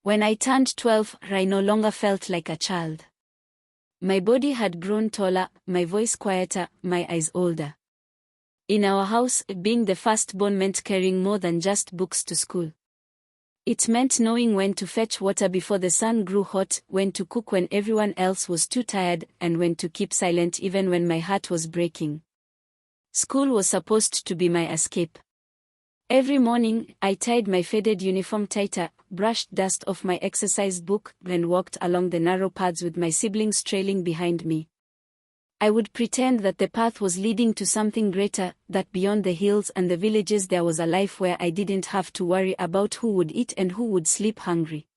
When I turned 12, I no longer felt like a child. My body had grown taller, my voice quieter, my eyes older. In our house, being the firstborn meant carrying more than just books to school. It meant knowing when to fetch water before the sun grew hot, when to cook when everyone else was too tired, and when to keep silent even when my heart was breaking. School was supposed to be my escape. Every morning, I tied my faded uniform tighter, brushed dust off my exercise book, and walked along the narrow paths with my siblings trailing behind me. I would pretend that the path was leading to something greater, that beyond the hills and the villages there was a life where I didn't have to worry about who would eat and who would sleep hungry.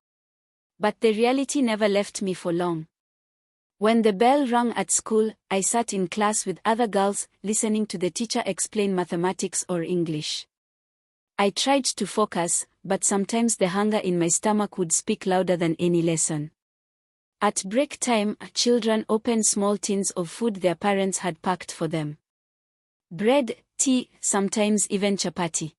But the reality never left me for long. When the bell rang at school, I sat in class with other girls, listening to the teacher explain mathematics or English. I tried to focus, but sometimes the hunger in my stomach would speak louder than any lesson. At break time, children opened small tins of food their parents had packed for them. Bread, tea, sometimes even chapati.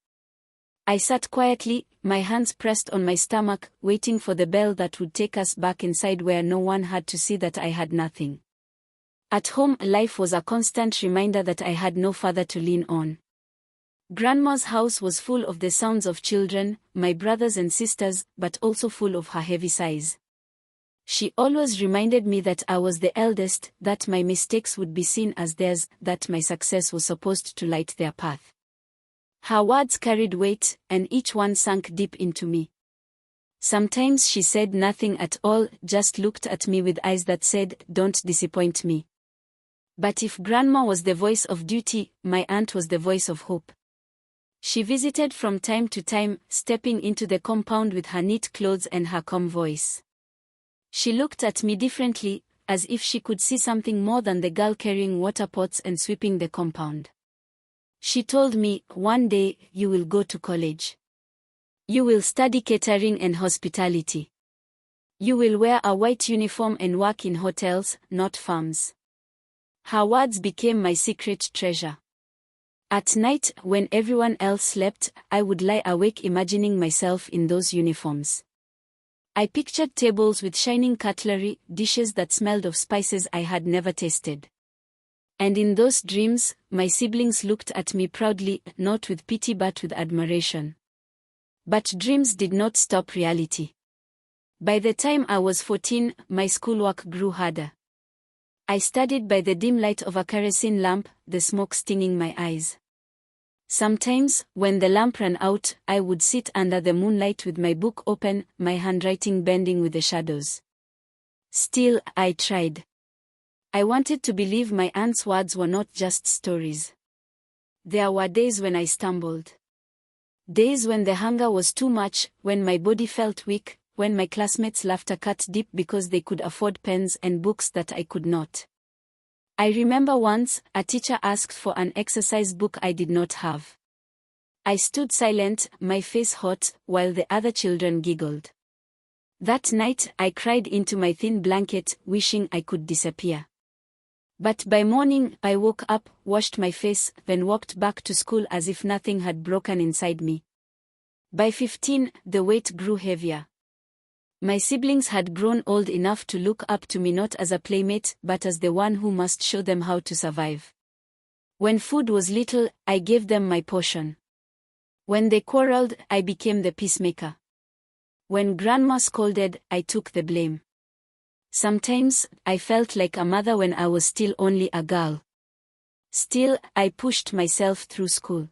I sat quietly, my hands pressed on my stomach, waiting for the bell that would take us back inside where no one had to see that I had nothing. At home, life was a constant reminder that I had no father to lean on. Grandma's house was full of the sounds of children, my brothers and sisters, but also full of her heavy sighs. She always reminded me that I was the eldest, that my mistakes would be seen as theirs, that my success was supposed to light their path. Her words carried weight, and each one sank deep into me. Sometimes she said nothing at all, just looked at me with eyes that said, "Don't disappoint me." But if Grandma was the voice of duty, my aunt was the voice of hope. She visited from time to time, stepping into the compound with her neat clothes and her calm voice. She looked at me differently, as if she could see something more than the girl carrying water pots and sweeping the compound. She told me, "One day, you will go to college. You will study catering and hospitality. You will wear a white uniform and work in hotels, not farms." Her words became my secret treasure. At night, when everyone else slept, I would lie awake imagining myself in those uniforms. I pictured tables with shining cutlery, dishes that smelled of spices I had never tasted. And in those dreams, my siblings looked at me proudly, not with pity but with admiration. But dreams did not stop reality. By the time I was 14, my schoolwork grew harder. I studied by the dim light of a kerosene lamp, the smoke stinging my eyes. Sometimes, when the lamp ran out, I would sit under the moonlight with my book open, my handwriting bending with the shadows. Still, I tried. I wanted to believe my aunt's words were not just stories. There were days when I stumbled. Days when the hunger was too much, when my body felt weak, when my classmates' laughter cut deep because they could afford pens and books that I could not. I remember once, a teacher asked for an exercise book I did not have. I stood silent, my face hot, while the other children giggled. That night, I cried into my thin blanket, wishing I could disappear. But by morning, I woke up, washed my face, then walked back to school as if nothing had broken inside me. By 15, the weight grew heavier. My siblings had grown old enough to look up to me not as a playmate, but as the one who must show them how to survive. When food was little, I gave them my portion. When they quarreled, I became the peacemaker. When Grandma scolded, I took the blame. Sometimes, I felt like a mother when I was still only a girl. Still, I pushed myself through school.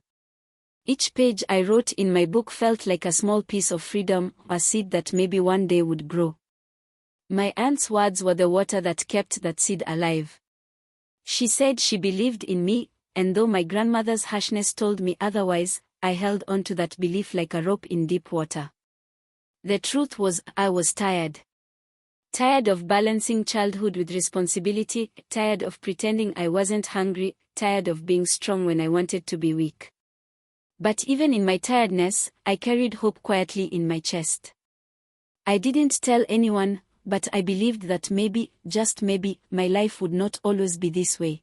Each page I wrote in my book felt like a small piece of freedom, a seed that maybe one day would grow. My aunt's words were the water that kept that seed alive. She said she believed in me, and though my grandmother's harshness told me otherwise, I held on to that belief like a rope in deep water. The truth was, I was tired. Tired of balancing childhood with responsibility, tired of pretending I wasn't hungry, tired of being strong when I wanted to be weak. But even in my tiredness, I carried hope quietly in my chest. I didn't tell anyone, but I believed that maybe, just maybe, my life would not always be this way.